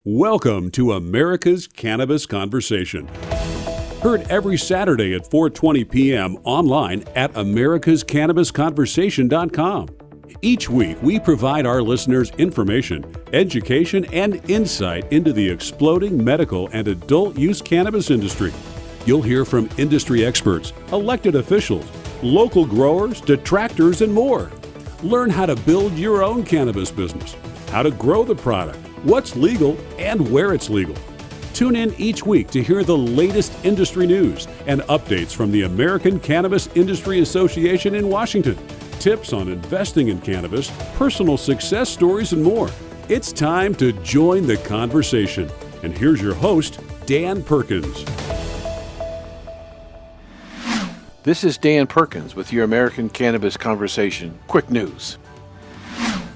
Welcome to America's Cannabis Conversation. Heard every Saturday at 4:20 p.m. online at americascannabisconversation.com. Each week, we provide our listeners information, education, and insight into the exploding medical and adult use cannabis industry. You'll hear from industry experts, elected officials, local growers, detractors, and more. Learn how to build your own cannabis business, how to grow the product, what's legal, and where it's legal. Tune in each week to hear the latest industry news and updates from the American Cannabis Industry Association in Washington, tips on investing in cannabis, personal success stories, and more. It's time to join the conversation. And here's your host, Dan Perkins. This is Dan Perkins with your American Cannabis Conversation. Quick news.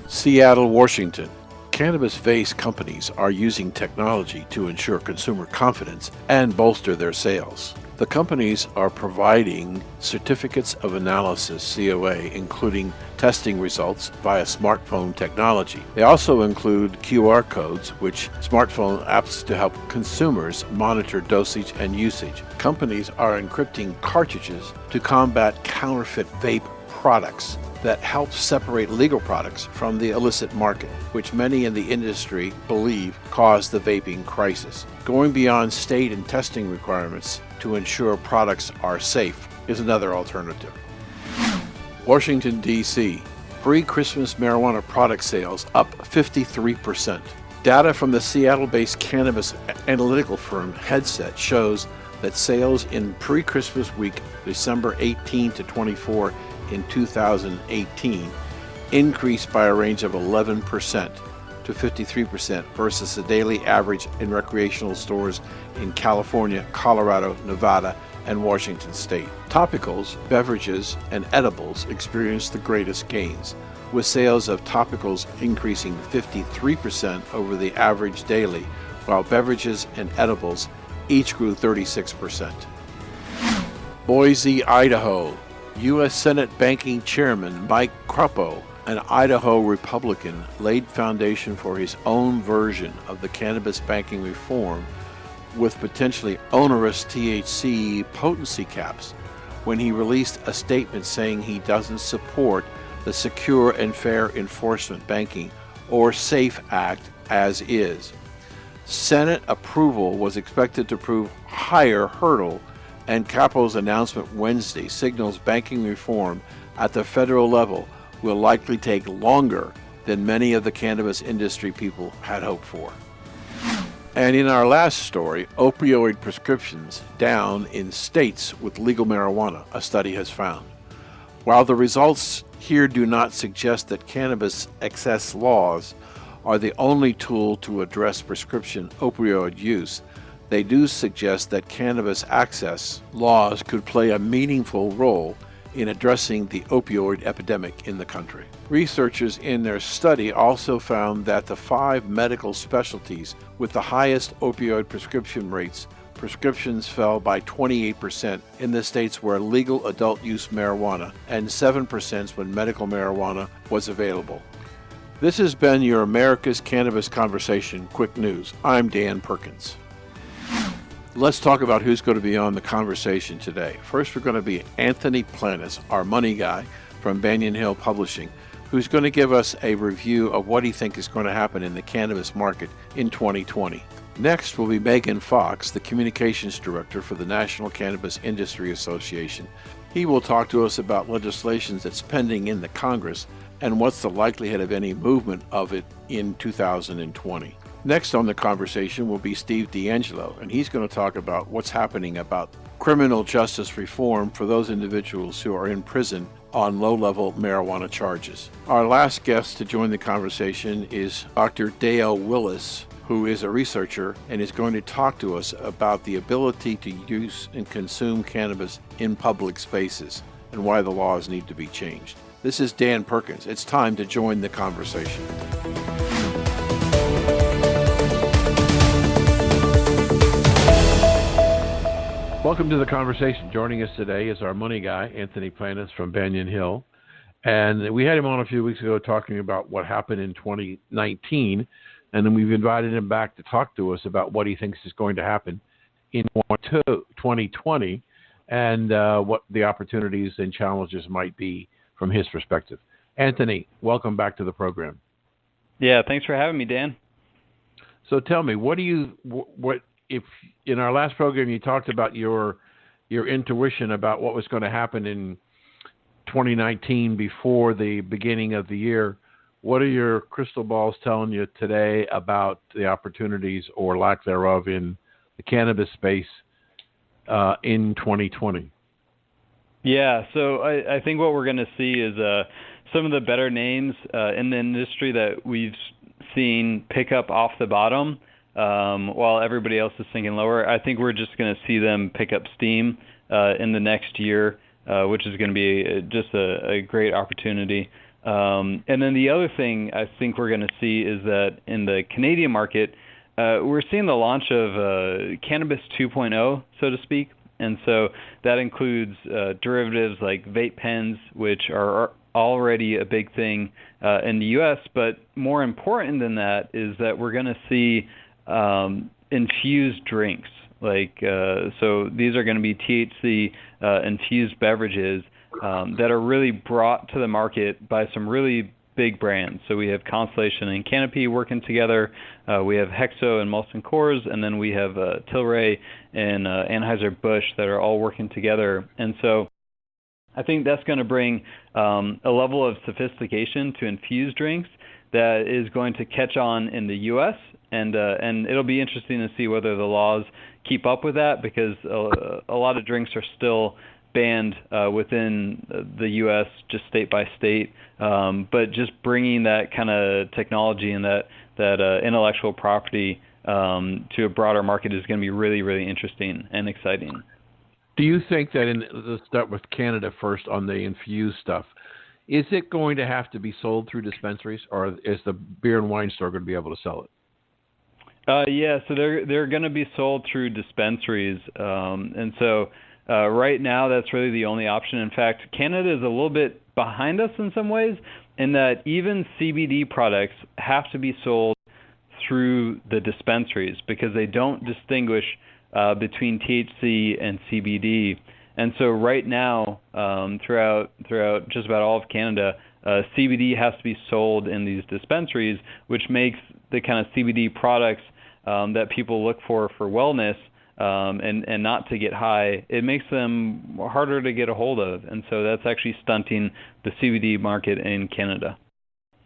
Seattle, Washington. Cannabis vase companies are using technology to ensure consumer confidence and bolster their sales. The companies are providing certificates of analysis, COA, including testing results via smartphone technology. They also include QR codes, which smartphone apps to help consumers monitor dosage and usage. Companies are encrypting cartridges to combat counterfeit vape products that help separate legal products from the illicit market, which many in the industry believe caused the vaping crisis. Going beyond state and testing requirements to ensure products are safe is another alternative. Washington, D.C. Pre-Christmas marijuana product sales up 53%. Data from the Seattle-based cannabis analytical firm Headset shows that sales in pre-Christmas week, December 18 to 24, in 2018 increased by a range of 11% to 53% versus the daily average in recreational stores in California, Colorado, Nevada, and Washington state. Topicals, beverages, and edibles experienced the greatest gains, with sales of topicals increasing 53% over the average daily, while beverages and edibles each grew 36%. Boise, Idaho. U.S. Senate Banking Chairman Mike Crapo, an Idaho Republican, laid foundation for his own version of the cannabis banking reform with potentially onerous THC potency caps when he released a statement saying he doesn't support the Secure and Fair Enforcement Banking, or SAFE Act, as is. Senate approval was expected to prove higher hurdle, and Capo's announcement Wednesday signals banking reform at the federal level will likely take longer than many of the cannabis industry people had hoped for. And in our last story, opioid prescriptions down in states with legal marijuana, a study has found. While the results here do not suggest that cannabis excess laws are the only tool to address prescription opioid use, they do suggest that cannabis access laws could play a meaningful role in addressing the opioid epidemic in the country. Researchers in their study also found that the 5 medical specialties with the highest opioid prescription rates, prescriptions fell by 28% in the states where legal adult use marijuana and 7% when medical marijuana was available. This has been your America's Cannabis Conversation Quick News. I'm Dan Perkins. Let's talk about who's going to be on the conversation today. First, we're going to be Anthony Planas, our money guy from Banyan Hill Publishing, who's going to give us a review of what he thinks is going to happen in the cannabis market in 2020. Next will be Megan Fox, the communications director for the National Cannabis Industry Association. He will talk to us about legislation that's pending in the Congress and what's the likelihood of any movement of it in 2020. Next on the conversation will be Steve DeAngelo, and he's going to talk about what's happening about criminal justice reform for those individuals who are in prison on low-level marijuana charges. Our last guest to join the conversation is Dr. Dale Willits, who is a researcher and is going to talk to us about the ability to use and consume cannabis in public spaces and why the laws need to be changed. This is Dan Perkins. It's time to join the conversation. Welcome to the conversation. Joining us today is our money guy, Anthony Planas from Banyan Hill. And we had him on a few weeks ago talking about what happened in 2019 and then we've invited him back to talk to us about what he thinks is going to happen in 2020 and what the opportunities and challenges might be from his perspective. Anthony, welcome back to the program. Yeah, thanks for having me, Dan. So tell me, what if in our last program you talked about your intuition about what was going to happen in 2019 before the beginning of the year? What are your crystal balls telling you today about the opportunities or lack thereof in the cannabis space in 2020? Yeah, so I think what we're going to see is some of the better names in the industry that we've seen pick up off the bottom while everybody else is sinking lower. I think we're just going to see them pick up steam in the next year, which is going to be just a great opportunity. And then the other thing I think we're going to see is that in the Canadian market, we're seeing the launch of Cannabis 2.0, so to speak. And so that includes derivatives like vape pens, which are already a big thing in the U.S., but more important than that is that we're going to see infused drinks. So these are going to be THC infused beverages that are really brought to the market by some really big brands. So we have Constellation and Canopy working together. We have Hexo and Molson Coors, and then we have Tilray and Anheuser-Busch that are all working together. And so I think that's going to bring a level of sophistication to infused drinks that is going to catch on in the U.S., and it'll be interesting to see whether the laws keep up with that, because a lot of drinks are still banned within the U.S., just state by state. But just bringing that kind of technology and that intellectual property to a broader market is going to be really, really interesting and exciting. Do you think that let's start with Canada first on the infused stuff. Is it going to have to be sold through dispensaries, or is the beer and wine store going to be able to sell it? Yeah, so they're going to be sold through dispensaries, and so right now that's really the only option. In fact, Canada is a little bit behind us in some ways, in that even CBD products have to be sold through the dispensaries because they don't distinguish between THC and CBD. And so right now, throughout just about all of Canada, CBD has to be sold in these dispensaries, which makes the kind of CBD products that people look for wellness and not to get high, it makes them harder to get a hold of. And so that's actually stunting the CBD market in Canada.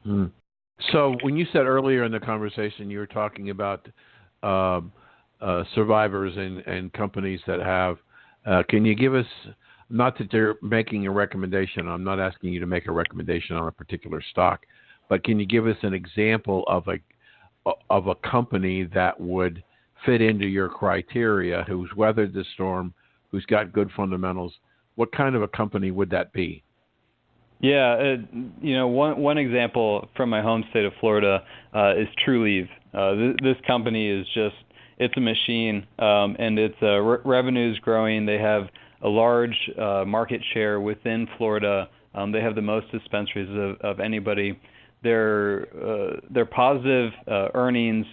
Mm. So when you said earlier in the conversation, you were talking about survivors and companies that have, can you give us, not that they're making a recommendation, I'm not asking you to make a recommendation on a particular stock, but can you give us an example of a company that would fit into your criteria, who's weathered the storm, who's got good fundamentals? What kind of a company would that be? Yeah, one example from my home state of Florida is Trulieve. This company is just, it's a machine, and its revenue is growing. They have a large market share within Florida. They have the most dispensaries of anybody. Their positive earnings,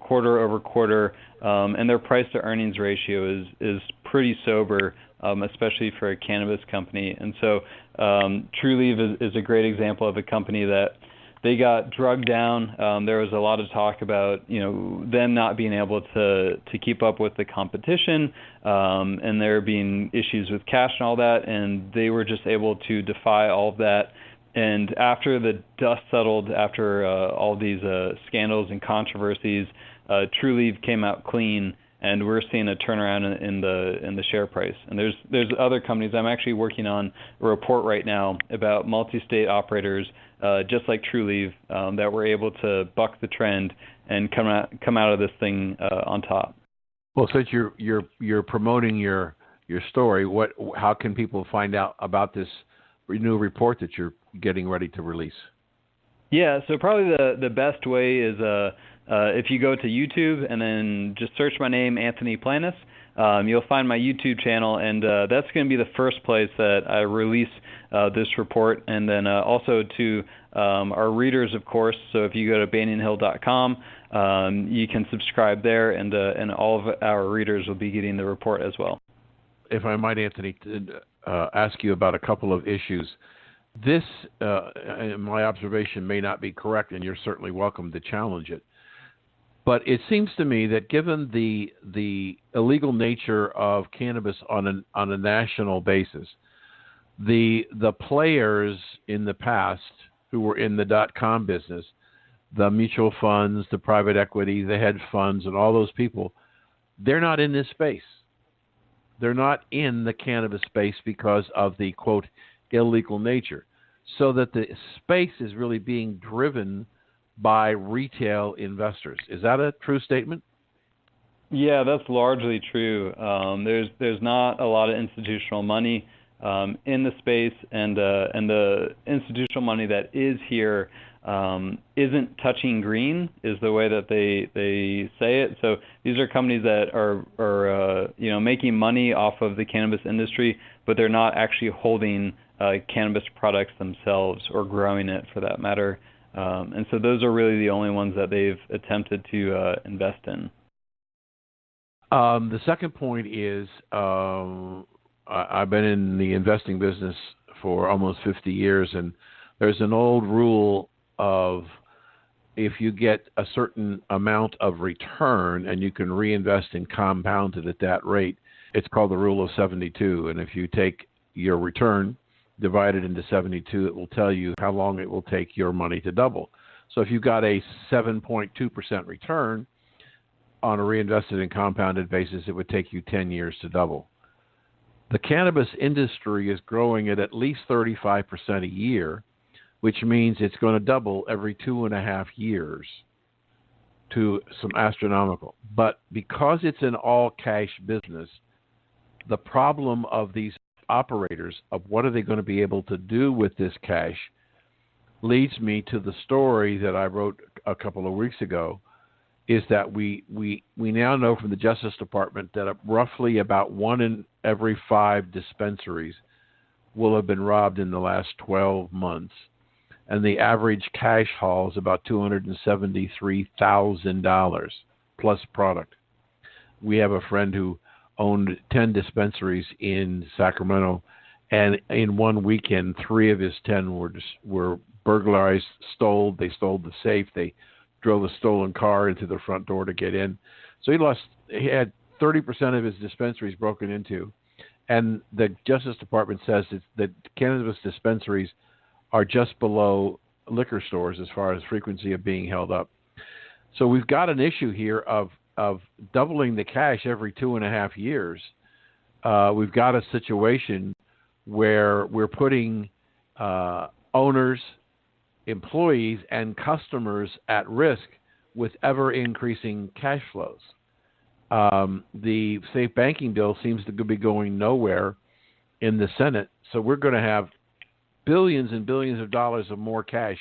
quarter over quarter, and their price to earnings ratio is pretty sober, especially for a cannabis company. And so Trulieve is a great example of a company that they got drugged down. There was a lot of talk about them not being able to keep up with the competition, and there being issues with cash and all that, and they were just able to defy all of that. And after the dust settled, after all these scandals and controversies, Trulieve came out clean, and we're seeing a turnaround in the share price. And there's other companies. I'm actually working on a report right now about multi-state operators, just like Trulieve, that were able to buck the trend and come out of this thing on top. Well, since you're promoting your story, how can people find out about this new report that you're getting ready to release? Yeah, so probably the best way is if you go to YouTube and then just search my name, Anthony Planas, you'll find my YouTube channel, and that's going to be the first place that I release this report. And then also to our readers, of course. So if you go to banyanhill.com, you can subscribe there, and all of our readers will be getting the report as well. If I might, Anthony, ask you about a couple of issues. This, in my observation, may not be correct, and you're certainly welcome to challenge it. But it seems to me that given the illegal nature of cannabis on a national basis, the players in the past who were in the .com business, the mutual funds, the private equity, the hedge funds, and all those people, they're not in this space. They're not in the cannabis space because of the, quote, illegal nature. So that the space is really being driven by retail investors. Is that a true statement? Yeah, that's largely true. There's not a lot of institutional money in the space, and the institutional money that is here isn't touching green, is the way that they say it. So these are companies that are making money off of the cannabis industry, but they're not actually holding cannabis products themselves or growing it, for that matter. And so those are really the only ones that they've attempted to invest in. The second point is I've been in the investing business for almost 50 years, and there's an old rule of if you get a certain amount of return and you can reinvest and compound it at that rate, it's called the rule of 72. And if you take your return, divide it into 72, it will tell you how long it will take your money to double. So if you got a 7.2% return on a reinvested and compounded basis, it would take you 10 years to double. The cannabis industry is growing at least 35% a year, which means it's going to double every 2.5 years to some astronomical. But because it's an all-cash business, the problem of these operators of what are they going to be able to do with this cash leads me to the story that I wrote a couple of weeks ago, is that we now know from the Justice Department that roughly about 1 in every 5 dispensaries will have been robbed in the last 12 months. And the average cash haul is about $273,000 plus product. We have a friend who owned 10 dispensaries in Sacramento, and in one weekend, 3 of his 10 were burglarized, stole. They stole the safe. They drove a stolen car into the front door to get in. So he had 30% of his dispensaries broken into, and the Justice Department says that cannabis dispensaries are just below liquor stores as far as frequency of being held up. So we've got an issue here of doubling the cash every 2.5 years. We've got a situation where we're putting owners, employees, and customers at risk with ever-increasing cash flows. The safe banking bill seems to be going nowhere in the Senate, so we're going to have billions and billions of dollars of more cash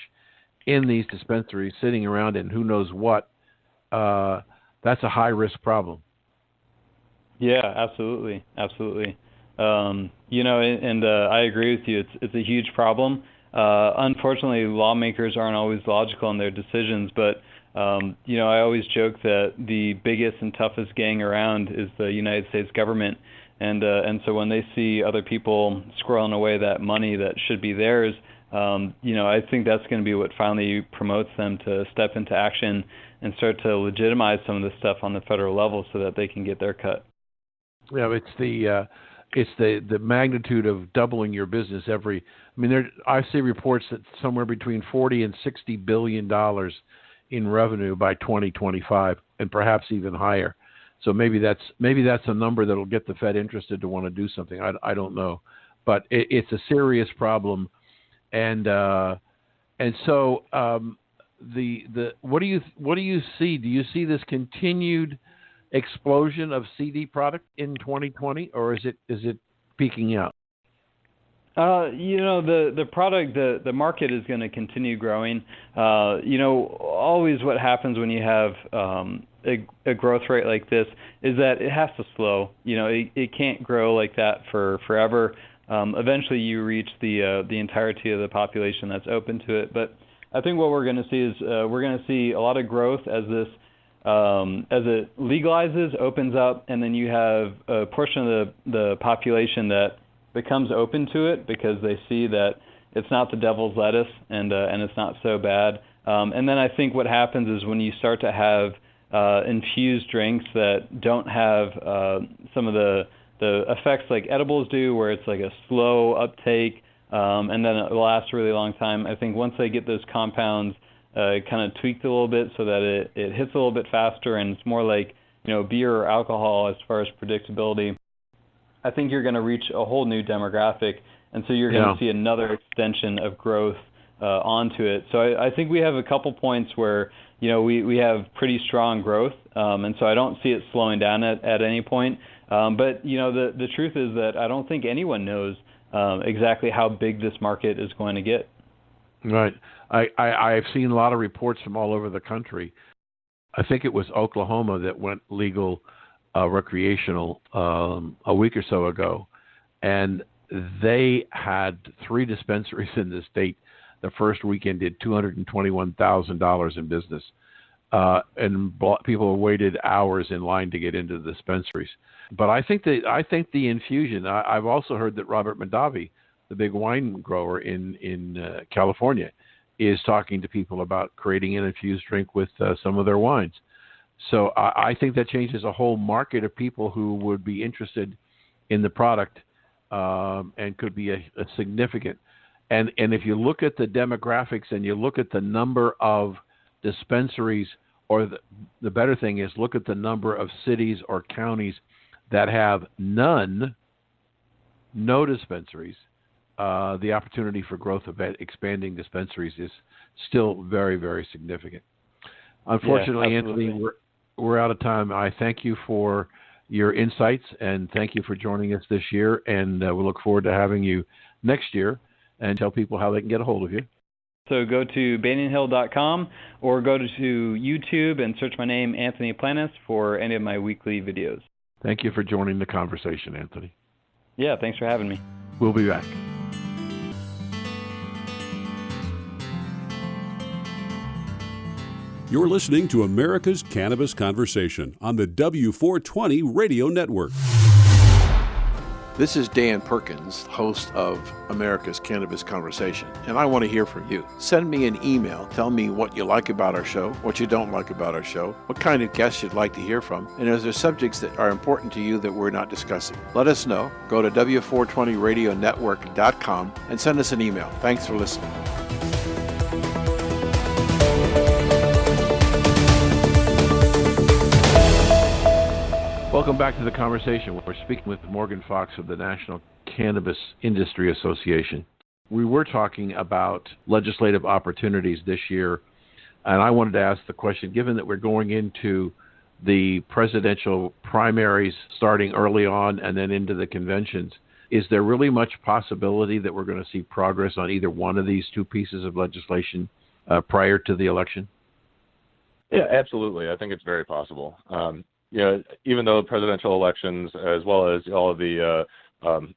in these dispensaries sitting around in who knows what. That's a high-risk problem. Yeah, absolutely. I agree with you. It's a huge problem. Unfortunately, lawmakers aren't always logical in their decisions, but I always joke that the biggest and toughest gang around is the United States government, and so when they see other people squirreling away that money that should be theirs, I think that's going to be what finally promotes them to step into action and start to legitimize some of this stuff on the federal level so that they can get their cut. Yeah, it's the magnitude of doubling your business I see reports that somewhere between $40 and $60 billion in revenue by 2025, and perhaps even higher. So maybe that's a number that'll get the Fed interested to want to do something. I don't know, but it's a serious problem, and so what do you see? Do you see this continued explosion of CD product in 2020, or is it peaking out? The product, the market is going to continue growing. Always what happens when you have a growth rate like this is that it has to slow. It can't grow like that for forever. Eventually you reach the entirety of the population that's open to it. But I think what we're going to see is we're going to see a lot of growth as this as it legalizes, opens up, and then you have a portion of the population that becomes open to it because they see that it's not the devil's lettuce and it's not so bad. And then I think what happens is when you start to have infused drinks that don't have some of the effects like edibles do, where it's like a slow uptake and then it lasts a really long time. I think once they get those compounds kind of tweaked a little bit so that it hits a little bit faster and it's more like, beer or alcohol as far as predictability, I think you're going to reach a whole new demographic, and so you're going to see another extension of growth onto it. So I think we have a couple points where we have pretty strong growth, and so I don't see it slowing down at any point. But the truth is that I don't think anyone knows exactly how big this market is going to get. Right. I've seen a lot of reports from all over the country. I think it was Oklahoma that went legal recreational a week or so ago, and they had 3 dispensaries in the state. The first weekend did $221,000 in business, and people waited hours in line to get into the dispensaries. But I think the infusion. I've also heard that Robert Mondavi, the big wine grower in California, is talking to people about creating an infused drink with some of their wines. So I think that changes a whole market of people who would be interested in the product and could be a significant. And if you look at the demographics and you look at the number of dispensaries, or the better thing is look at the number of cities or counties that have no dispensaries, the opportunity for growth of expanding dispensaries is still very, very significant. Unfortunately, Anthony, we're out of time. I thank you for your insights, and thank you for joining us this year, and we look forward to having you next year, and tell people how they can get a hold of you. So go to banyanhill.com or go to YouTube and search my name, Anthony Planas, for any of my weekly videos. Thank you for joining the conversation, Anthony. Yeah, thanks for having me. We'll be back. You're listening to America's Cannabis Conversation on the W420 Radio Network. This is Dan Perkins, host of America's Cannabis Conversation, and I want to hear from you. Send me an email. Tell me what you like about our show, what you don't like about our show, what kind of guests you'd like to hear from, and is there subjects that are important to you that we're not discussing? Let us know. Go to W420radionetwork.com and send us an email. Thanks for listening. Welcome back to the conversation. We're speaking with Morgan Fox of the National Cannabis Industry Association. We were talking about legislative opportunities this year, and I wanted to ask the question, given that we're going into the presidential primaries starting early on and then into the conventions, is there really much possibility that we're going to see progress on either one of these 2 pieces of legislation prior to the election? Yeah, absolutely. I think it's very possible. Even though presidential elections, as well as all of the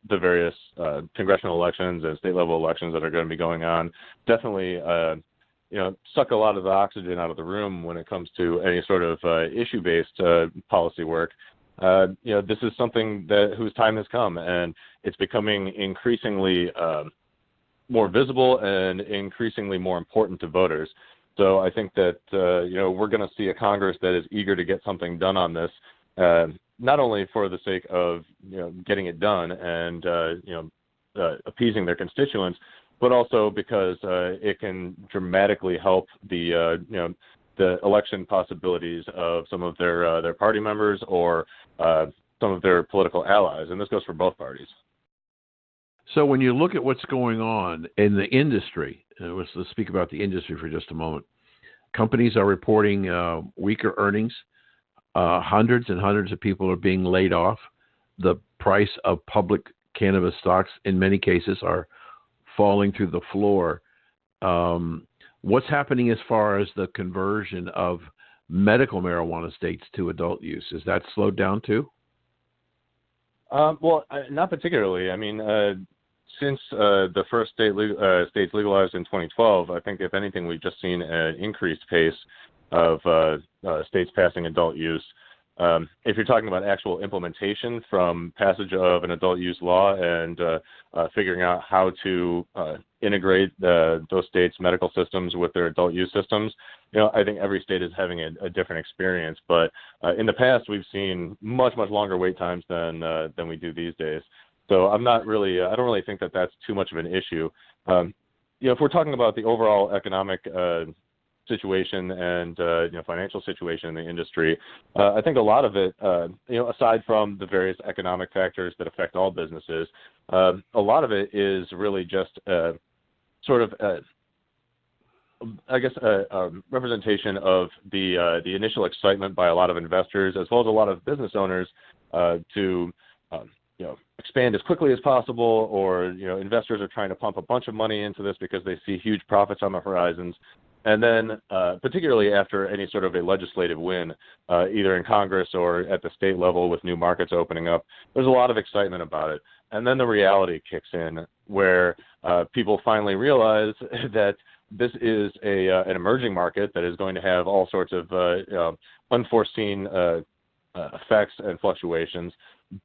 various congressional elections and state level elections that are going to be going on, definitely suck a lot of the oxygen out of the room when it comes to any sort of issue-based policy work. This is something whose time has come, and it's becoming increasingly more visible and increasingly more important to voters. So I think that, we're going to see a Congress that is eager to get something done on this, not only for the sake of, getting it done and, appeasing their constituents, but also because it can dramatically help the election possibilities of some of their party members or some of their political allies. And this goes for both parties. So when you look at what's going on in the industry, let's speak about the industry for just a moment. Companies are reporting weaker earnings. Hundreds and hundreds of people are being laid off. The price of public cannabis stocks, in many cases, are falling through the floor. What's happening as far as the conversion of medical marijuana states to adult use? Is that slowed down too? Well, not particularly. I mean, since the first states legalized in 2012, I think if anything, we've just seen an increased pace of states passing adult use. If you're talking about actual implementation from passage of an adult use law and figuring out how to integrate those states' medical systems with their adult use systems, I think every state is having a different experience. But in the past, we've seen much longer wait times than we do these days. So I don't really think that that's too much of an issue. If we're talking about the overall economic situation and financial situation in the industry, I think a lot of it, aside from the various economic factors that affect all businesses, a lot of it is really just sort of a representation of the initial excitement by a lot of investors as well as a lot of business owners to expand as quickly as possible, or investors are trying to pump a bunch of money into this because they see huge profits on the horizons. And then, particularly after any sort of a legislative win, either in Congress or at the state level with new markets opening up, there's a lot of excitement about it. And then the reality kicks in where people finally realize that this is an emerging market that is going to have all sorts of unforeseen effects and fluctuations.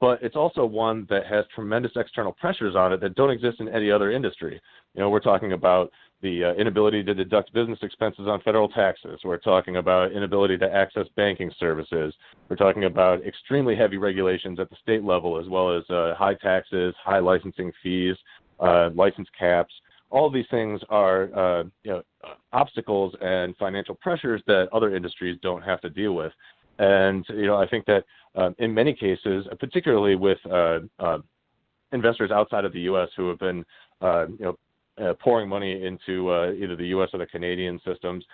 But it's also one that has tremendous external pressures on it that don't exist in any other industry. We're talking about the inability to deduct business expenses on federal taxes. We're talking about inability to access banking services. We're talking about extremely heavy regulations at the state level, as well as high taxes, high licensing fees, license caps. All of these things are obstacles and financial pressures that other industries don't have to deal with. And, I think that in many cases, particularly with investors outside of the U.S. who have been, pouring money into either the U.S. or the Canadian systems,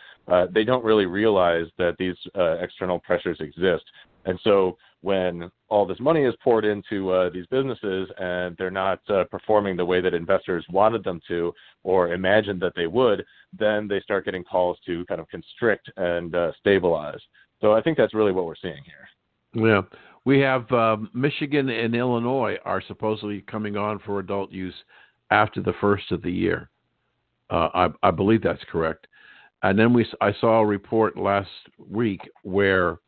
they don't really realize that these external pressures exist. And so when all this money is poured into these businesses and they're not performing the way that investors wanted them to or imagined that they would, then they start getting calls to kind of constrict and stabilize. So I think that's really what we're seeing here. Yeah. We have Michigan and Illinois are supposedly coming on for adult use after the first of the year. I believe that's correct. And then I saw a report last week where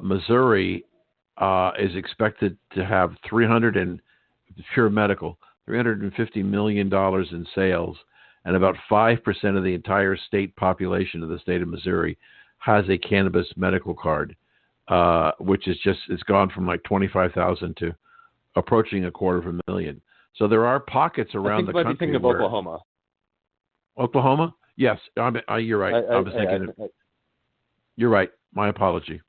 Missouri is expected to have $350 million in sales, and about 5% of the entire state population of the state of Missouri has a cannabis medical card, which is it's gone from like 25,000 to approaching 250,000. So there are pockets around the country. I think of Oklahoma. Oklahoma? Yes, you're right. I was thinking. You're right. My apology.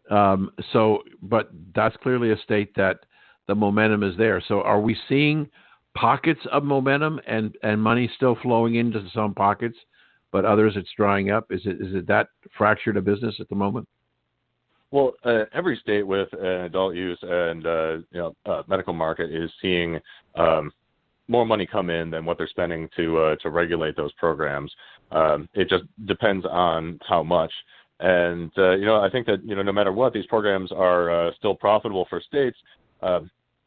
But that's clearly a state that the momentum is there. So are we seeing pockets of momentum and money still flowing into some pockets, but others it's drying up? Is it that fractured a business at the moment? Well, every state with an adult use and medical market is seeing more money come in than what they're spending to regulate those programs. It just depends on how much. And I think that no matter what, these programs are still profitable for states.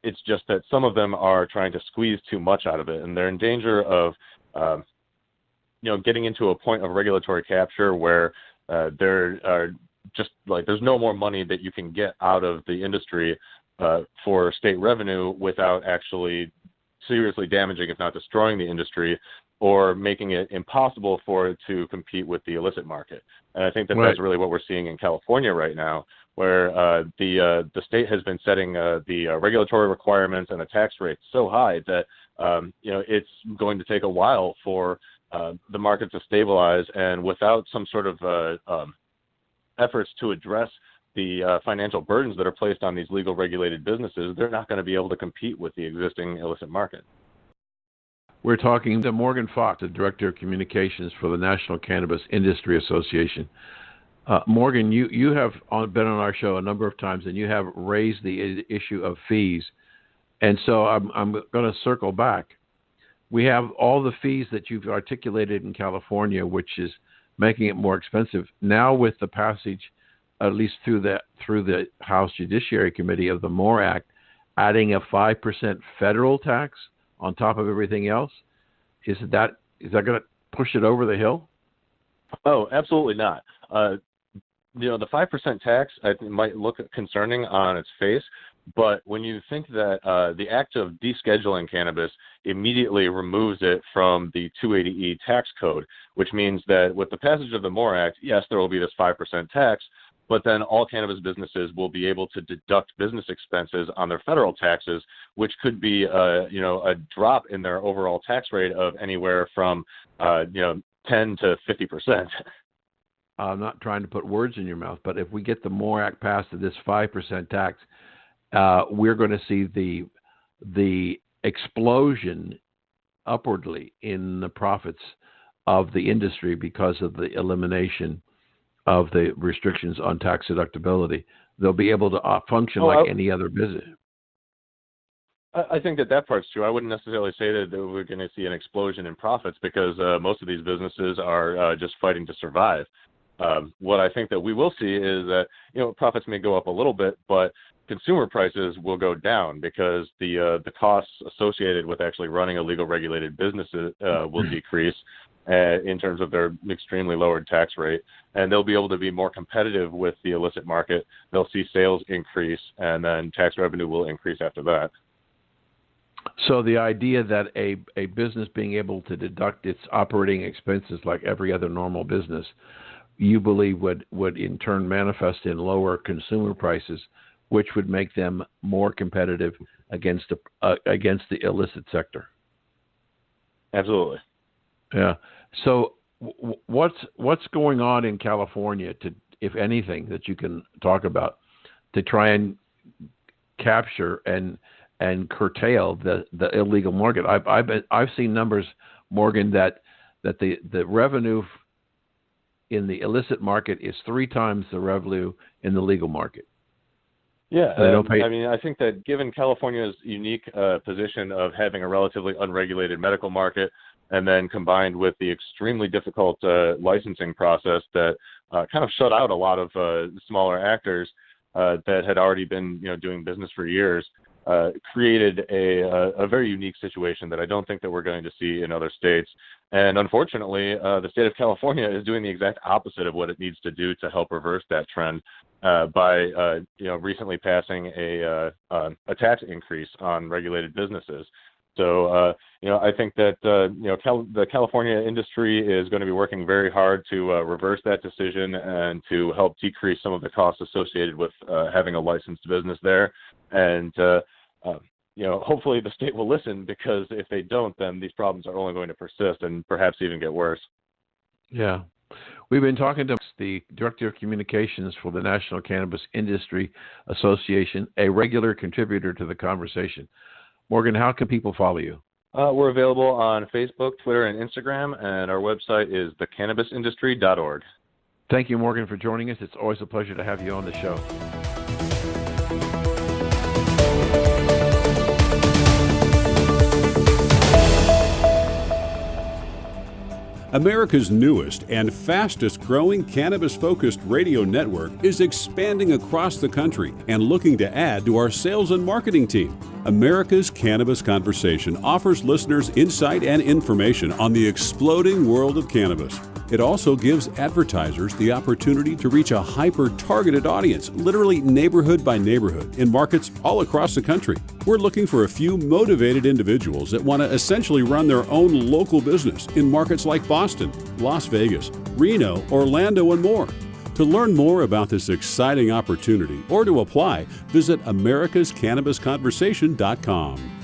It's just that some of them are trying to squeeze too much out of it, and they're in danger of getting into a point of regulatory capture where there are just like there's no more money that you can get out of the industry for state revenue without actually seriously damaging, if not destroying, the industry, or making it impossible for it to compete with the illicit market. And I think that that's really what we're seeing in California right now, where the state has been setting the regulatory requirements and the tax rates so high that it's going to take a while for the market to stabilize, and without some sort of efforts to address the financial burdens that are placed on these legal regulated businesses, they're not going to be able to compete with the existing illicit market. We're talking to Morgan Fox, the Director of Communications for the National Cannabis Industry Association. Morgan, you have been on our show a number of times, and you have raised the issue of fees. And so I'm going to circle back. We have all the fees that you've articulated in California, which is making it more expensive. Now with the passage, at least through the House Judiciary Committee, of the MORE Act, adding a 5% federal tax on top of everything else, is that going to push it over the hill? Oh, absolutely not. The 5% tax I think might look concerning on its face, but when you think that the act of descheduling cannabis immediately removes it from the 280E tax code, which means that with the passage of the MORE Act, yes, there will be this 5% tax, but then all cannabis businesses will be able to deduct business expenses on their federal taxes, which could be a drop in their overall tax rate of anywhere from 10 to 50%. I'm not trying to put words in your mouth, but if we get the MORE Act passed to this 5% tax, we're going to see the explosion upwardly in the profits of the industry because of the elimination of the restrictions on tax deductibility. They'll be able to function like any other business. I think that part's true. I wouldn't necessarily say that we're going to see an explosion in profits because most of these businesses are just fighting to survive. What I think that we will see is that profits may go up a little bit, but consumer prices will go down because the costs associated with actually running a legal regulated business will decrease in terms of their extremely lowered tax rate, and they'll be able to be more competitive with the illicit market. They'll see sales increase, and then tax revenue will increase after that. So the idea that a business being able to deduct its operating expenses like every other normal business, you believe would in turn manifest in lower consumer prices, which would make them more competitive against the illicit sector. Absolutely. Yeah. So what's going on in California, to, if anything, that you can talk about to try and capture and curtail the illegal market? I've seen numbers, Morgan, that the revenue in the illicit market is 3 times the revenue in the legal market. Yeah, I think that given California's unique position of having a relatively unregulated medical market, and then combined with the extremely difficult licensing process that kind of shut out a lot of smaller actors that had already been doing business for years, created a very unique situation that I don't think that we're going to see in other states. And unfortunately, the state of California is doing the exact opposite of what it needs to do to help reverse that trend by recently passing a tax increase on regulated businesses. So, I think that, the California industry is going to be working very hard to reverse that decision and to help decrease some of the costs associated with having a licensed business there. And, hopefully the state will listen, because if they don't, then these problems are only going to persist and perhaps even get worse. Yeah. We've been talking to the Director of Communications for the National Cannabis Industry Association, a regular contributor to the conversation. Morgan, how can people follow you? We're available on Facebook, Twitter, and Instagram, and our website is thecannabisindustry.org. Thank you, Morgan, for joining us. It's always a pleasure to have you on the show. America's newest and fastest growing cannabis-focused radio network is expanding across the country and looking to add to our sales and marketing team. America's Cannabis Conversation offers listeners insight and information on the exploding world of cannabis. It also gives advertisers the opportunity to reach a hyper-targeted audience, literally neighborhood by neighborhood, in markets all across the country. We're looking for a few motivated individuals that want to essentially run their own local business in markets like Boston, Las Vegas, Reno, Orlando, and more. To learn more about this exciting opportunity or to apply, visit americascannabisconversation.com.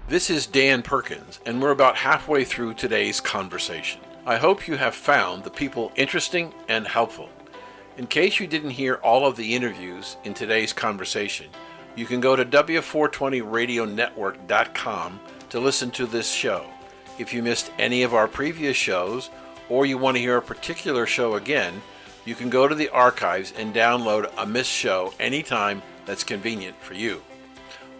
This is Dan Perkins, and we're about halfway through today's conversation. I hope you have found the people interesting and helpful. In case you didn't hear all of the interviews in today's conversation, you can go to W420radionetwork.com to listen to this show. If you missed any of our previous shows, or you want to hear a particular show again, you can go to the archives and download a missed show anytime that's convenient for you.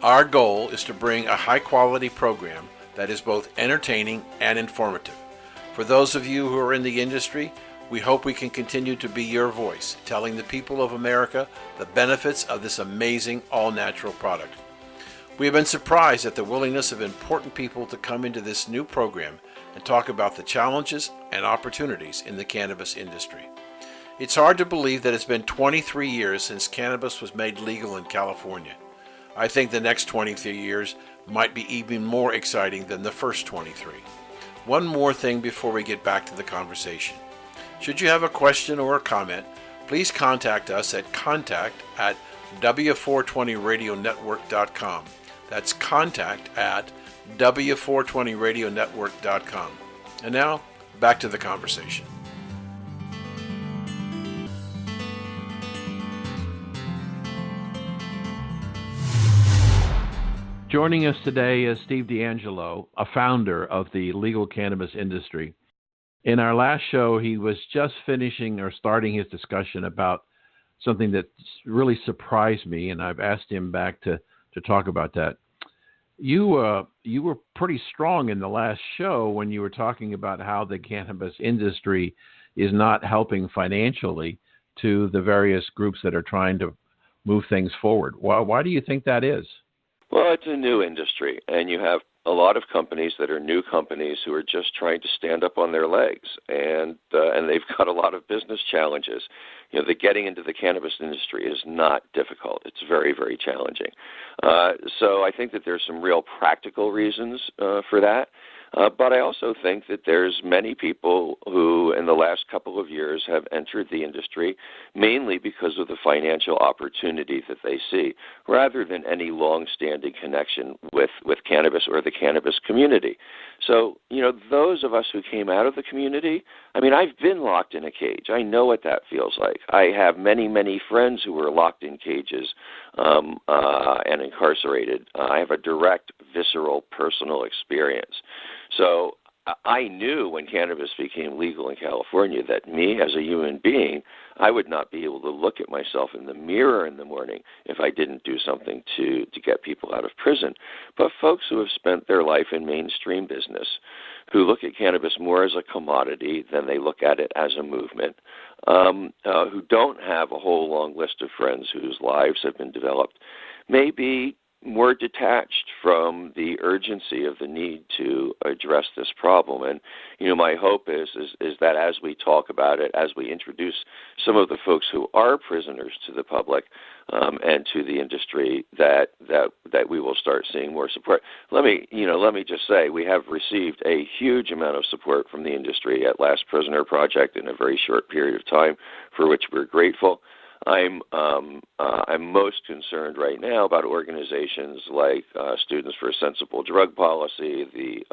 Our goal is to bring a high-quality program that is both entertaining and informative. For those of you who are in the industry, we hope we can continue to be your voice, telling the people of America the benefits of this amazing all-natural product. We have been surprised at the willingness of important people to come into this new program and talk about the challenges and opportunities in the cannabis industry. It's hard to believe that it's been 23 years since cannabis was made legal in California. I think the next 23 years might be even more exciting than the first 23. One more thing before we get back to the conversation. Should you have a question or a comment, please contact us at contact@w420radionetwork.com. That's contact@w420radionetwork.com. And now, back to the conversation. Joining us today is Steve DeAngelo, a founder of the legal cannabis industry. In our last show, he was just finishing or starting his discussion about something that really surprised me, and I've asked him back to talk about that. You were pretty strong in the last show when you were talking about how the cannabis industry is not helping financially to the various groups that are trying to move things forward. Why do you think that is? Well, it's a new industry, and you have a lot of companies that are new companies who are just trying to stand up on their legs, and they've got a lot of business challenges. You know, the getting into the cannabis industry is not difficult. It's very, very challenging. So I think that there's some real practical reasons for that. But I also think that there's many people who in the last couple of years have entered the industry mainly because of the financial opportunity that they see, rather than any long-standing connection with cannabis or the cannabis community. So, you know, those of us who came out of the community, I mean, I've been locked in a cage. I know what that feels like. I have many, many friends who were locked in cages and incarcerated. I have a direct, visceral, personal experience. So I knew when cannabis became legal in California that me as a human being, I would not be able to look at myself in the mirror in the morning if I didn't do something to get people out of prison. But folks who have spent their life in mainstream business, who look at cannabis more as a commodity than they look at it as a movement, who don't have a whole long list of friends whose lives have been developed, may be more detached from the urgency of the need to address this problem. And, you know, my hope is that as we talk about it, as we introduce some of the folks who are prisoners to the public and to the industry, that we will start seeing more support. Let me just say we have received a huge amount of support from the industry at Last Prisoner Project in a very short period of time, for which we're grateful. I'm most concerned right now about organizations like Students for a Sensible Drug Policy, the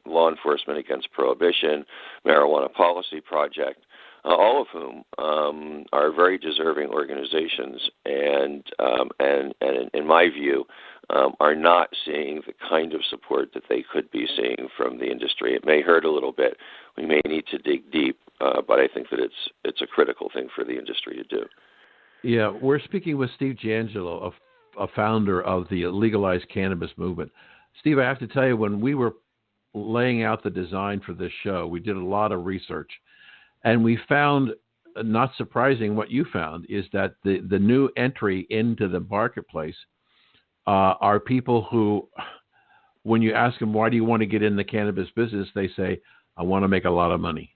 Law Enforcement Against Prohibition, Marijuana Policy Project, all of whom are very deserving organizations, and in my view, are not seeing the kind of support that they could be seeing from the industry. It may hurt a little bit. We may need to dig deep, but I think that it's a critical thing for the industry to do. Yeah, we're speaking with Steve DeAngelo, a founder of the legalized cannabis movement. Steve, I have to tell you, when we were laying out the design for this show, we did a lot of research, and we found, not surprising what you found, is that the new entry into the marketplace are people who, when you ask them, why do you want to get in the cannabis business, they say, I want to make a lot of money.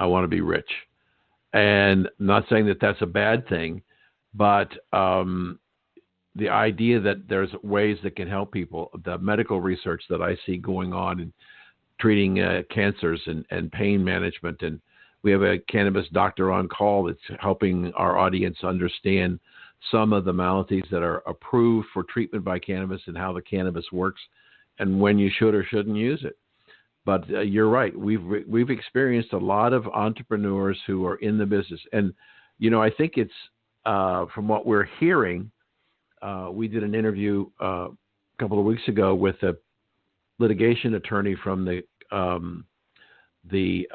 I want to be rich. And I'm not saying that that's a bad thing, but the idea that there's ways that can help people, the medical research that I see going on in treating cancers and pain management, and we have a cannabis doctor on call that's helping our audience understand some of the maladies that are approved for treatment by cannabis and how the cannabis works and when you should or shouldn't use it. But you're right. We've experienced a lot of entrepreneurs who are in the business. And, you know, I think it's from what we're hearing, we did an interview a couple of weeks ago with a litigation attorney from the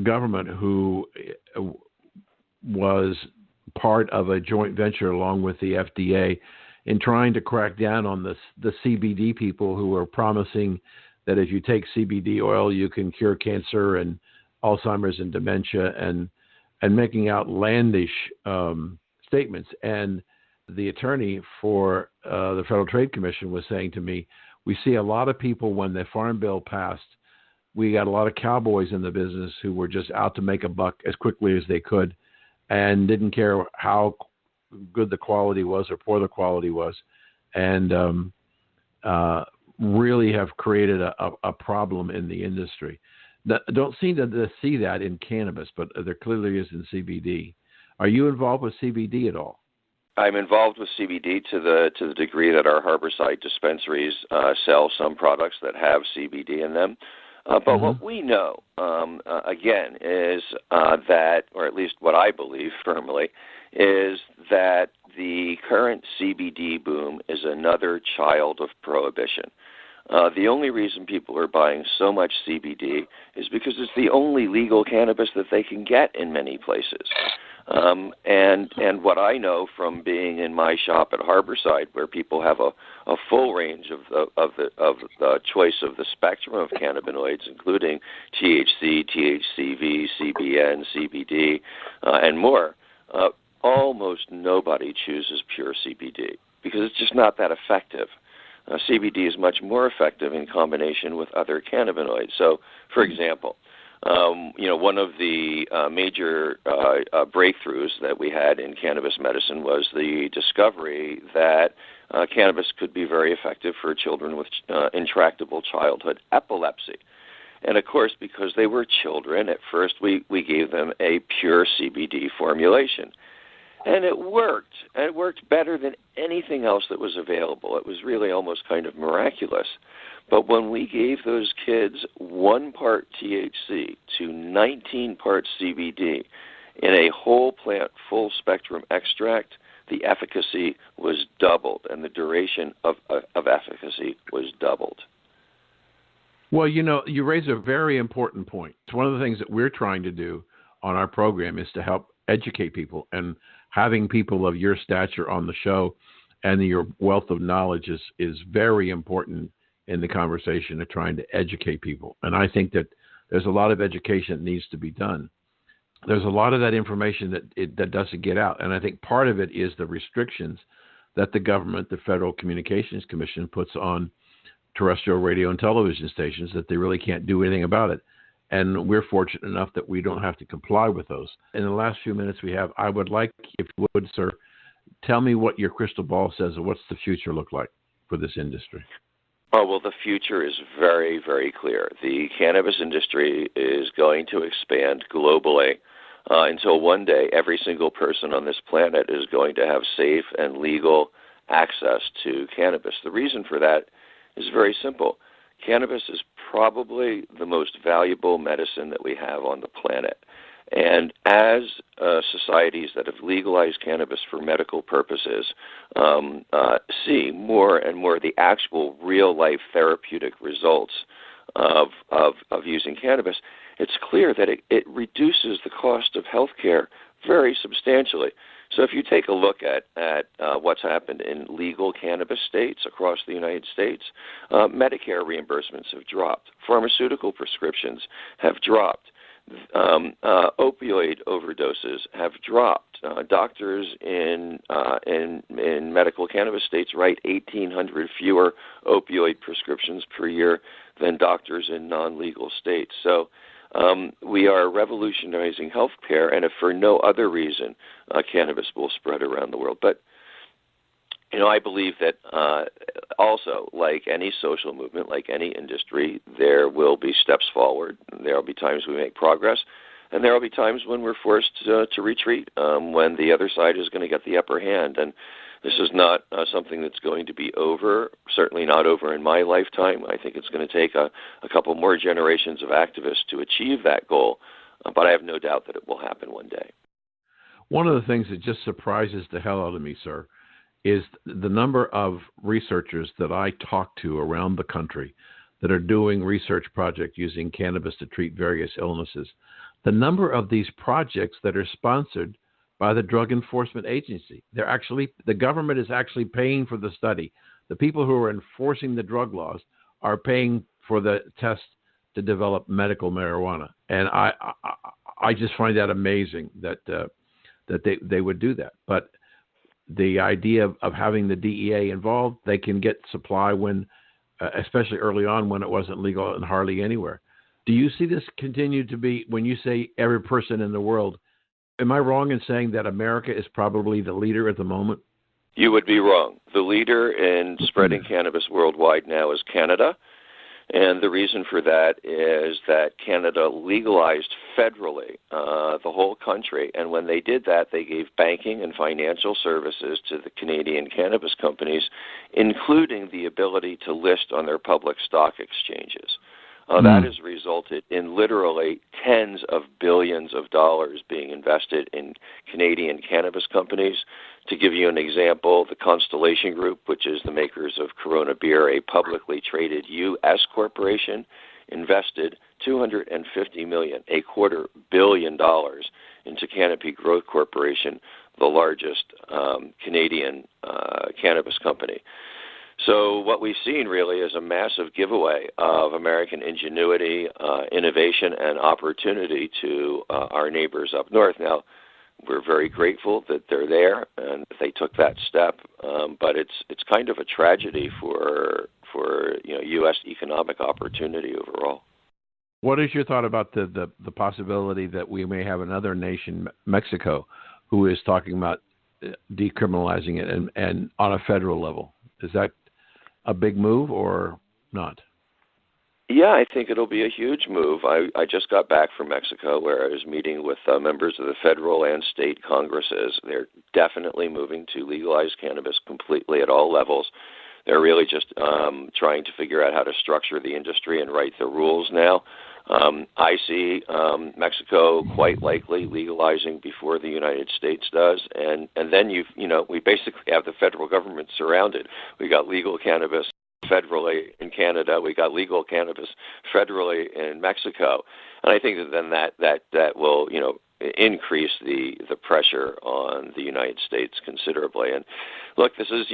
government who was part of a joint venture along with the FDA in trying to crack down on the CBD people who are promising that if you take CBD oil, you can cure cancer and Alzheimer's and dementia, and making outlandish statements. And the attorney for the Federal Trade Commission was saying to me, we see a lot of people when the Farm Bill passed, we got a lot of cowboys in the business who were just out to make a buck as quickly as they could and didn't care how good the quality was or poor the quality was, and really have created a problem in the industry. Don't seem to see that in cannabis, but there clearly is in CBD. Are you involved with CBD at all? I'm involved with CBD to the degree that our Harborside dispensaries sell some products that have CBD in them. But what we know, again, is that, or at least what I believe firmly, is that the current CBD boom is another child of prohibition. The only reason people are buying so much CBD is because it's the only legal cannabis that they can get in many places. And what I know from being in my shop at Harborside, where people have a full range of the choice of the spectrum of cannabinoids, including THC, THCV, CBN, CBD, and more, almost nobody chooses pure CBD because it's just not that effective. CBD is much more effective in combination with other cannabinoids. So, for example, one of the major breakthroughs that we had in cannabis medicine was the discovery that cannabis could be very effective for children with intractable childhood epilepsy. And, of course, because they were children, at first we gave them a pure CBD formulation. And it worked. And it worked better than anything else that was available. It was really almost kind of miraculous. But when we gave those kids 1 part THC to 19 parts CBD in a whole plant full spectrum extract, the efficacy was doubled, and the duration of efficacy was doubled. Well, you raise a very important point. It's one of the things that we're trying to do on our program is to help educate people, and having people of your stature on the show and your wealth of knowledge is very important in the conversation of trying to educate people. And I think that there's a lot of education that needs to be done. There's a lot of that information that doesn't get out. And I think part of it is the restrictions that the government, the Federal Communications Commission, puts on terrestrial radio and television stations, that they really can't do anything about it. And we're fortunate enough that we don't have to comply with those. In the last few minutes we have, I would like, if you would, sir, tell me what your crystal ball says, or what's the future look like for this industry? Oh, well, the future is very, very clear. The cannabis industry is going to expand globally until one day every single person on this planet is going to have safe and legal access to cannabis. The reason for that is very simple. Cannabis is probably the most valuable medicine that we have on the planet. And as societies that have legalized cannabis for medical purposes see more and more the actual real-life therapeutic results of using cannabis, it's clear that it reduces the cost of healthcare very substantially. So if you take a look at what's happened in legal cannabis states across the United States, Medicare reimbursements have dropped. Pharmaceutical prescriptions have dropped. Opioid overdoses have dropped. Doctors in medical cannabis states write 1,800 fewer opioid prescriptions per year than doctors in non-legal states. So we are revolutionizing healthcare, and if for no other reason, cannabis will spread around the world. But I believe that also, like any social movement, like any industry, there will be steps forward. There will be times we make progress, and there will be times when we're forced to retreat, when the other side is going to get the upper hand. And this is not something that's going to be over, certainly not over in my lifetime. I think it's going to take a couple more generations of activists to achieve that goal, but I have no doubt that it will happen one day. One of the things that just surprises the hell out of me, sir, is the number of researchers that I talk to around the country that are doing research projects using cannabis to treat various illnesses. The number of these projects that are sponsored by the Drug Enforcement Agency. The government is actually paying for the study. The people who are enforcing the drug laws are paying for the test to develop medical marijuana, and I just find that amazing that they would do that. But the idea of having the DEA involved, they can get supply when, especially early on when it wasn't legal and hardly anywhere. Do you see this continue to be, when you say every person in the world, am I wrong in saying that America is probably the leader at the moment? You would be wrong. The leader in spreading cannabis worldwide now is Canada. And the reason for that is that Canada legalized federally the whole country. And when they did that, they gave banking and financial services to the Canadian cannabis companies, including the ability to list on their public stock exchanges. That has resulted in literally tens of billions of dollars being invested in Canadian cannabis companies. To give you an example, the Constellation Group, which is the makers of Corona Beer, a publicly traded U.S. corporation, invested $250 million, $250 million into Canopy Growth Corporation, the largest Canadian cannabis company. So what we've seen really is a massive giveaway of American ingenuity, innovation, and opportunity to our neighbors up north. Now, we're very grateful that they're there and that they took that step, but it's kind of a tragedy for U.S. economic opportunity overall. What is your thought about the possibility that we may have another nation, Mexico, who is talking about decriminalizing it and on a federal level? Is that a big move or not? Yeah, I think it'll be a huge move. I just got back from Mexico where I was meeting with members of the federal and state Congresses. They're definitely moving to legalize cannabis completely at all levels. They're really just trying to figure out how to structure the industry and write the rules now. I see Mexico quite likely legalizing before the United States does, and then we basically have the federal government surrounded. We got legal cannabis federally in Canada. We got legal cannabis federally in Mexico, and I think that then that will increase the pressure on the United States considerably. And look, this is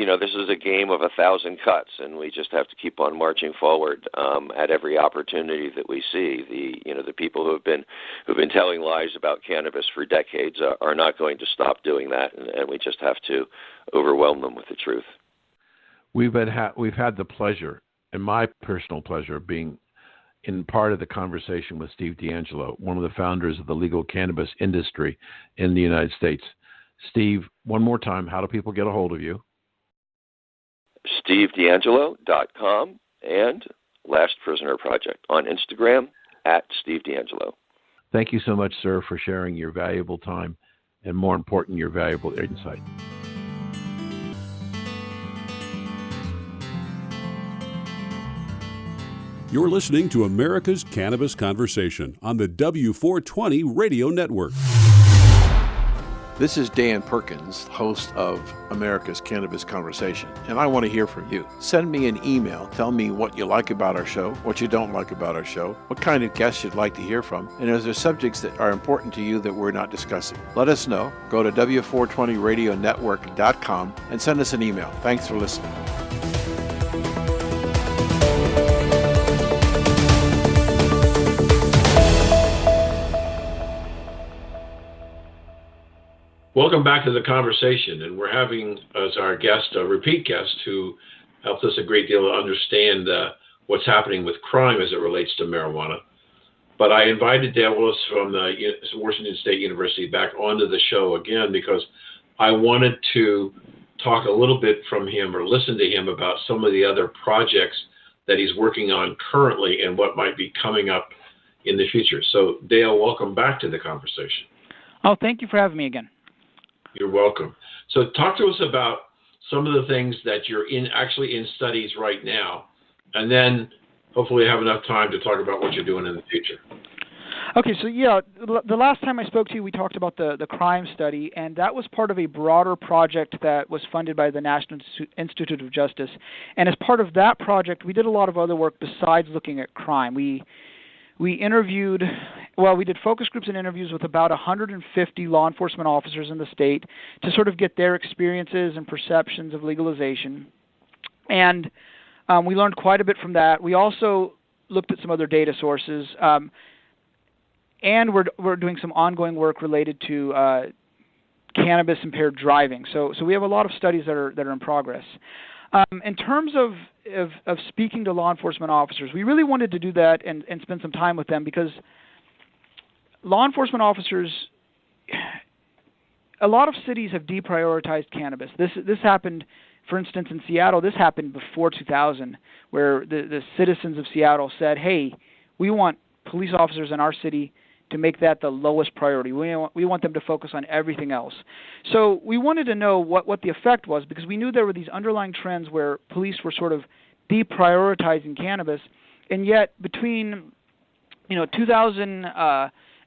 a game of 1,000 cuts, and we just have to keep on marching forward at every opportunity that we see. The people who have been telling lies about cannabis for decades are not going to stop doing that, and we just have to overwhelm them with the truth. We've had the pleasure, and my personal pleasure, of being in part of the conversation with Steve DeAngelo, one of the founders of the legal cannabis industry in the United States. Steve, one more time, how do people get a hold of you? SteveDeangelo.com and Last Prisoner Project on Instagram @Steve DeAngelo. Thank you so much, sir, for sharing your valuable time and, more important, your valuable insight. You're listening to America's Cannabis Conversation on the W420 Radio Network. This is Dan Perkins, host of America's Cannabis Conversation, and I want to hear from you. Send me an email. Tell me what you like about our show, what you don't like about our show, what kind of guests you'd like to hear from, and is there subjects that are important to you that we're not discussing? Let us know. Go to W420radionetwork.com and send us an email. Thanks for listening. Welcome back to the conversation, and we're having as our guest a repeat guest who helped us a great deal to understand what's happening with crime as it relates to marijuana. But I invited Dale Willis from the Washington State University back onto the show again because I wanted to talk a little bit from him or listen to him about some of the other projects that he's working on currently and what might be coming up in the future. So, Dale, welcome back to the conversation. Oh, thank you for having me again. You're welcome. So talk to us about some of the things that you're actually in studies right now, and then hopefully have enough time to talk about what you're doing in the future. Okay, so the last time I spoke to you, we talked about the crime study, and that was part of a broader project that was funded by the National Institute of Justice. And as part of that project, we did a lot of other work besides looking at crime. We did focus groups and interviews with about 150 law enforcement officers in the state to sort of get their experiences and perceptions of legalization. And we learned quite a bit from that. We also looked at some other data sources, and we're doing some ongoing work related to cannabis impaired driving. So we have a lot of studies that are in progress. In terms of speaking to law enforcement officers, we really wanted to do that and spend some time with them, because law enforcement officers, a lot of cities have deprioritized cannabis. This happened, for instance, in Seattle. This happened before 2000, where the citizens of Seattle said, hey, we want police officers in our city to make that the lowest priority. We want them to focus on everything else. So we wanted to know what the effect was, because we knew there were these underlying trends where police were sort of deprioritizing cannabis, and yet between 2000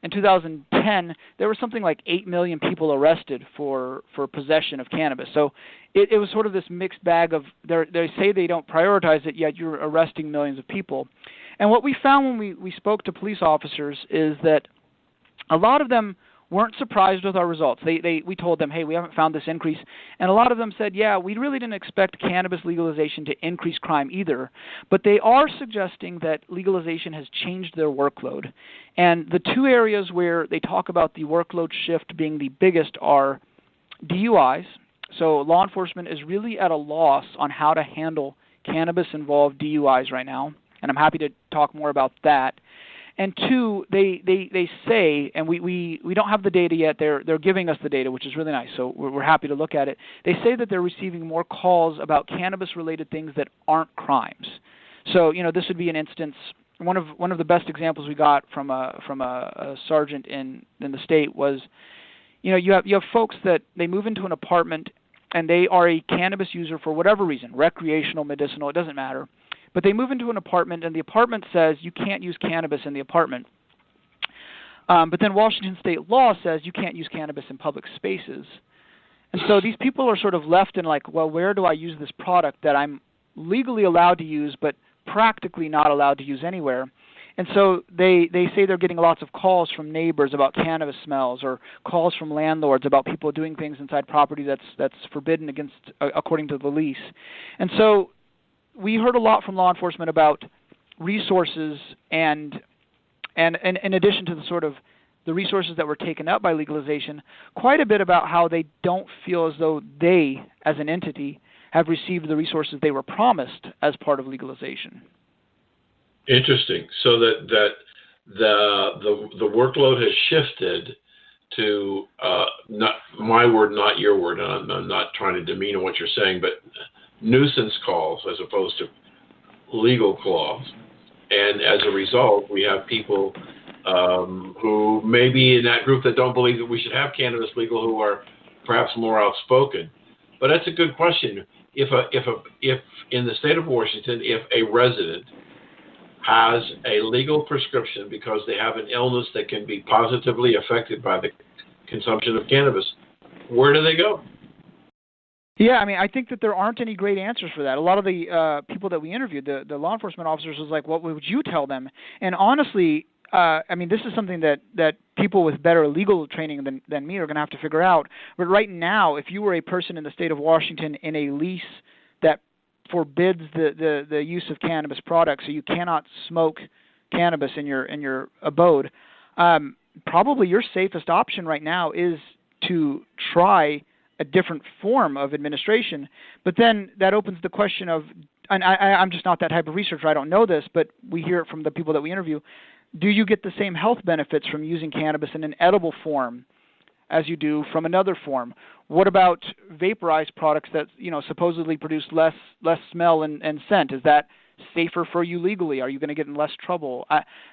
and 2010, there was something like 8 million people arrested for possession of cannabis. So it was sort of this mixed bag of, they say they don't prioritize it, yet you're arresting millions of people. And what we found when we spoke to police officers is that a lot of them weren't surprised with our results. We told them, hey, we haven't found this increase. And a lot of them said, yeah, we really didn't expect cannabis legalization to increase crime either. But they are suggesting that legalization has changed their workload. And the two areas where they talk about the workload shift being the biggest are DUIs. So law enforcement is really at a loss on how to handle cannabis-involved DUIs right now. And I'm happy to talk more about that. And two, they say, and we don't have the data yet, they're giving us the data, which is really nice, so we're happy to look at it. They say that they're receiving more calls about cannabis-related things that aren't crimes. So, this would be an instance, one of the best examples we got from a sergeant in the state was, you have folks that they move into an apartment and they are a cannabis user for whatever reason, recreational, medicinal, it doesn't matter. But they move into an apartment, and the apartment says you can't use cannabis in the apartment. But then Washington state law says you can't use cannabis in public spaces. And so these people are sort of left in like, well, where do I use this product that I'm legally allowed to use but practically not allowed to use anywhere? And so they say they're getting lots of calls from neighbors about cannabis smells, or calls from landlords about people doing things inside property that's forbidden according to the lease. And so we heard a lot from law enforcement about resources, and in addition to the sort of the resources that were taken up by legalization, quite a bit about how they don't feel as though they, as an entity, have received the resources they were promised as part of legalization. Interesting. So that the workload has shifted to not my word, not your word. And I'm not trying to demean what you're saying, but nuisance calls as opposed to legal calls. And as a result, we have people who may be in that group that don't believe that we should have cannabis legal, who are perhaps more outspoken. But that's a good question. If in the state of Washington, if a resident has a legal prescription because they have an illness that can be positively affected by the consumption of cannabis, where do they go? Yeah, I mean, I think that there aren't any great answers for that. A lot of the people that we interviewed, the law enforcement officers, was like, what would you tell them? And honestly, I mean, this is something that people with better legal training than me are going to have to figure out. But right now, if you were a person in the state of Washington in a lease that forbids the use of cannabis products, so you cannot smoke cannabis in your abode, probably your safest option right now is to try a different form of administration. But then that opens the question of, and I'm just not that type of researcher, I don't know this, but we hear it from the people that we interview, do you get the same health benefits from using cannabis in an edible form as you do from another form? What about vaporized products that supposedly produce less smell and scent? Is that safer for you legally? Are you going to get in less trouble?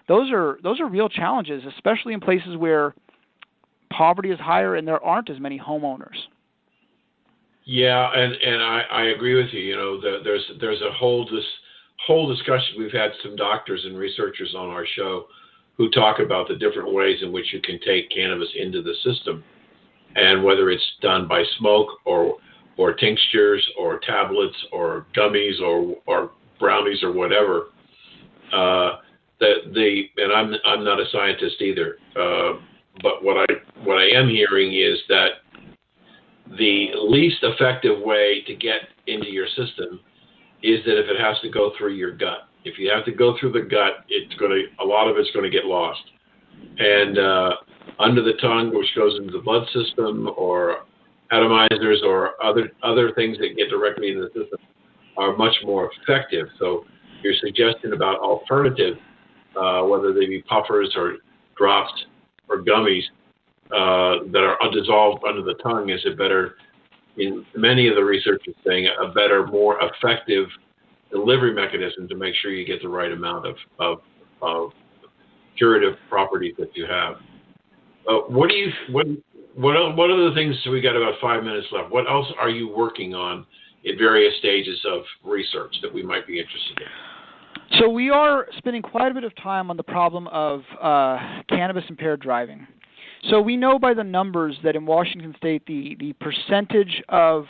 Those are real challenges, especially in places where poverty is higher and there aren't as many homeowners. Yeah, and I agree with you. There's a whole discussion. We've had some doctors and researchers on our show who talk about the different ways in which you can take cannabis into the system, and whether it's done by smoke or tinctures or tablets or gummies or brownies or whatever. And I'm not a scientist either, but what I am hearing is that the least effective way to get into your system is that if it has to go through your gut. If you have to go through the gut, a lot of it's going to get lost. And under the tongue, which goes into the blood system, or atomizers, or other things that get directly into the system, are much more effective. So your suggestion about alternative, whether they be puffers or drops or gummies that are undissolved under the tongue, is a better, in many of the research is saying, a better, more effective delivery mechanism to make sure you get the right amount of curative properties that you have. What are the things? We got about 5 minutes left. What else are you working on in various stages of research that we might be interested in? So we are spending quite a bit of time on the problem of cannabis-impaired driving. So we know by the numbers that in Washington State, the percentage of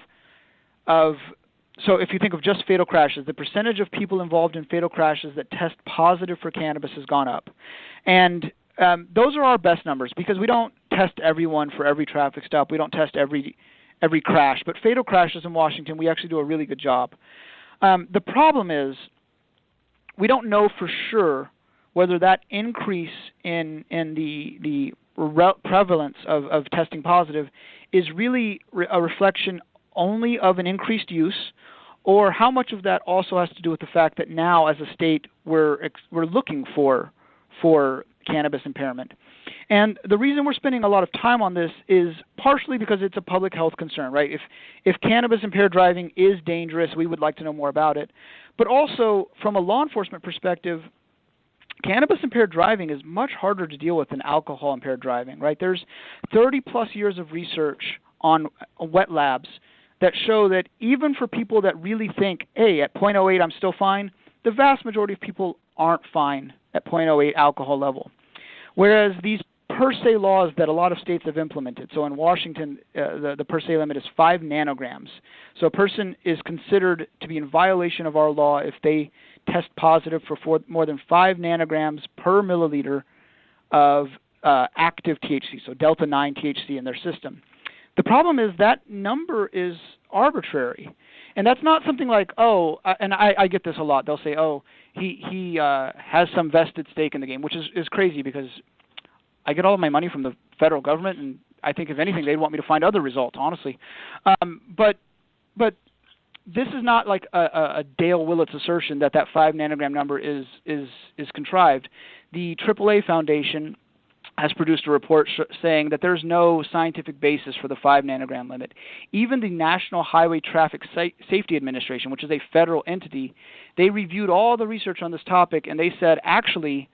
so if you think of just fatal crashes, the percentage of people involved in fatal crashes that test positive for cannabis has gone up. And those are our best numbers because we don't test everyone for every traffic stop. We don't test every crash. But fatal crashes in Washington, we actually do a really good job. The problem is we don't know for sure whether that increase in the prevalence of testing positive is really a reflection only of an increased use, or how much of that also has to do with the fact that now, as a state, we're looking for cannabis impairment. And the reason we're spending a lot of time on this is partially because it's a public health concern, right? If cannabis impaired driving is dangerous, we would like to know more about it. But also, from a law enforcement perspective, cannabis impaired driving is much harder to deal with than alcohol impaired driving, right? There's 30 plus years of research on wet labs that show that even for people that really think, hey, at 0.08 I'm still fine, the vast majority of people aren't fine at 0.08 alcohol level. Whereas these per se laws that a lot of states have implemented, so in Washington, the per se limit is 5 nanograms. So a person is considered to be in violation of our law if they test positive for more than 5 nanograms per milliliter of active THC, so delta 9 THC in their system. The problem is that number is arbitrary. And that's not something like, and I get this a lot. They'll say, he has some vested stake in the game, which is crazy because I get all of my money from the federal government, and I think if anything, they'd want me to find other results, honestly. But this is not like a Dale Willits assertion that 5 nanogram number is contrived. The AAA Foundation has produced a report saying that there's no scientific basis for the 5 nanogram limit. Even the National Highway Traffic Safety Administration, which is a federal entity, they reviewed all the research on this topic, and they said actually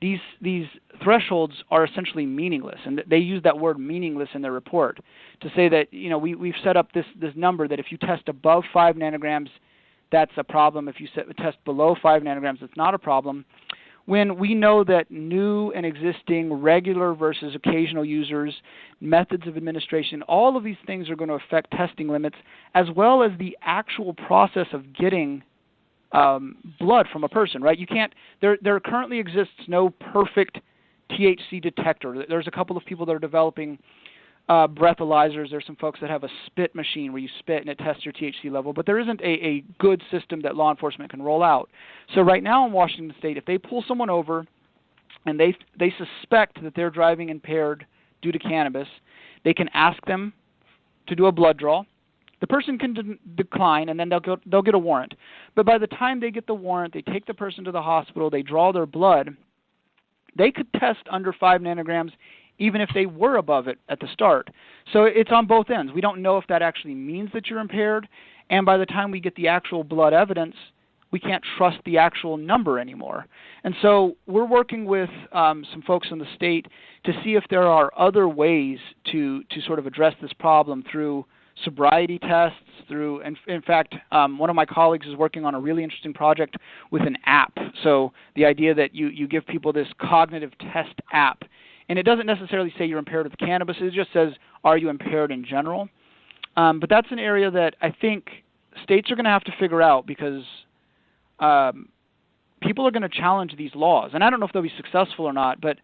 these thresholds are essentially meaningless, and they use that word meaningless in their report to say that we've set up this number that if you test above 5 nanograms, that's a problem. If you test below 5 nanograms, it's not a problem. When we know that new and existing regular versus occasional users, methods of administration, all of these things are going to affect testing limits, as well as the actual process of getting blood from a person, right? You can't. There currently exists no perfect THC detector. There's a couple of people that are developing breathalyzers. There's some folks that have a spit machine where you spit and it tests your THC level, but there isn't a good system that law enforcement can roll out. So right now in Washington State, if they pull someone over and they suspect that they're driving impaired due to cannabis, they can ask them to do a blood draw. The person can decline, and then they'll get a warrant. But by the time they get the warrant, they take the person to the hospital, they draw their blood, they could test under 5 nanograms even if they were above it at the start. So it's on both ends. We don't know if that actually means that you're impaired, and by the time we get the actual blood evidence, we can't trust the actual number anymore. And so we're working with some folks in the state to see if there are other ways to sort of address this problem through sobriety tests, through, in fact, one of my colleagues is working on a really interesting project with an app. So the idea that you give people this cognitive test app, and it doesn't necessarily say you're impaired with cannabis, it just says, are you impaired in general? But that's an area that I think states are going to have to figure out because people are going to challenge these laws. And I don't know if they'll be successful or not, but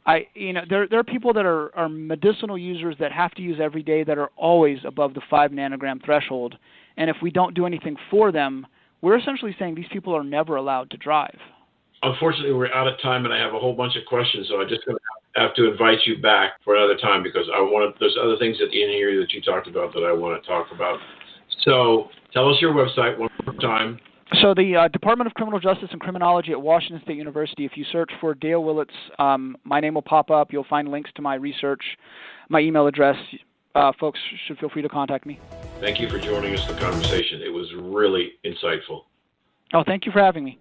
there are people that are medicinal users that have to use every day that are always above the 5 nanogram threshold. And if we don't do anything for them, we're essentially saying these people are never allowed to drive. Unfortunately, we're out of time, and I have a whole bunch of questions, so I'm just going to have to invite you back for another time because there's other things at the end here that you talked about that I want to talk about. So tell us your website one more time. So the Department of Criminal Justice and Criminology at Washington State University, if you search for Dale Willits, my name will pop up. You'll find links to my research, my email address. Folks should feel free to contact me. Thank you for joining us in the conversation. It was really insightful. Oh, thank you for having me.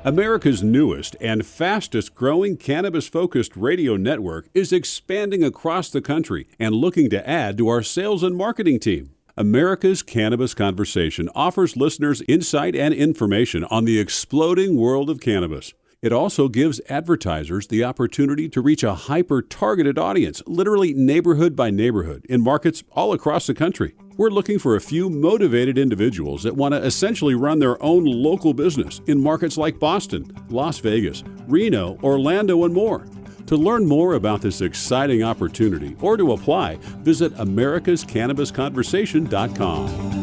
America's newest and fastest growing cannabis-focused radio network is expanding across the country and looking to add to our sales and marketing team. America's Cannabis Conversation offers listeners insight and information on the exploding world of cannabis. It also gives advertisers the opportunity to reach a hyper-targeted audience, literally neighborhood by neighborhood, in markets all across the country. We're looking for a few motivated individuals that want to essentially run their own local business in markets like Boston, Las Vegas, Reno, Orlando, and more. To learn more about this exciting opportunity or to apply, visit americascannabisconversation.com.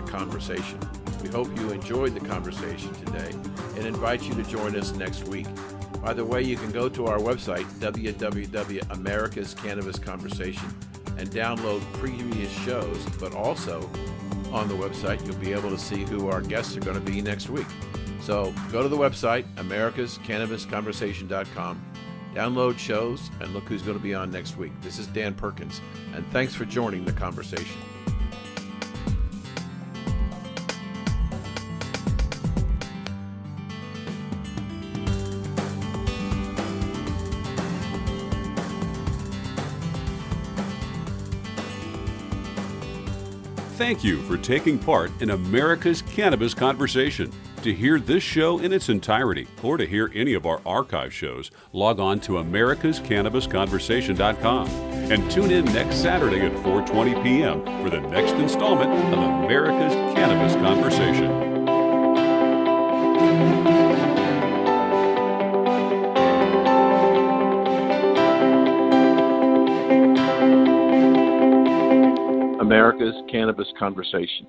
Conversation. We hope you enjoyed the conversation today and invite you to join us next week. By the way, you can go to our website, www.americascannabisconversation, and download previous shows, but also on the website, you'll be able to see who our guests are going to be next week. So go to the website, americascannabisconversation.com, download shows, and look who's going to be on next week. This is Dan Perkins, and thanks for joining the conversation. Thank you for taking part in America's Cannabis Conversation. To hear this show in its entirety or to hear any of our archive shows, log on to americascannabisconversation.com and tune in next Saturday at 4:20 p.m. for the next installment of America's Cannabis Conversation. America's Cannabis Conversation.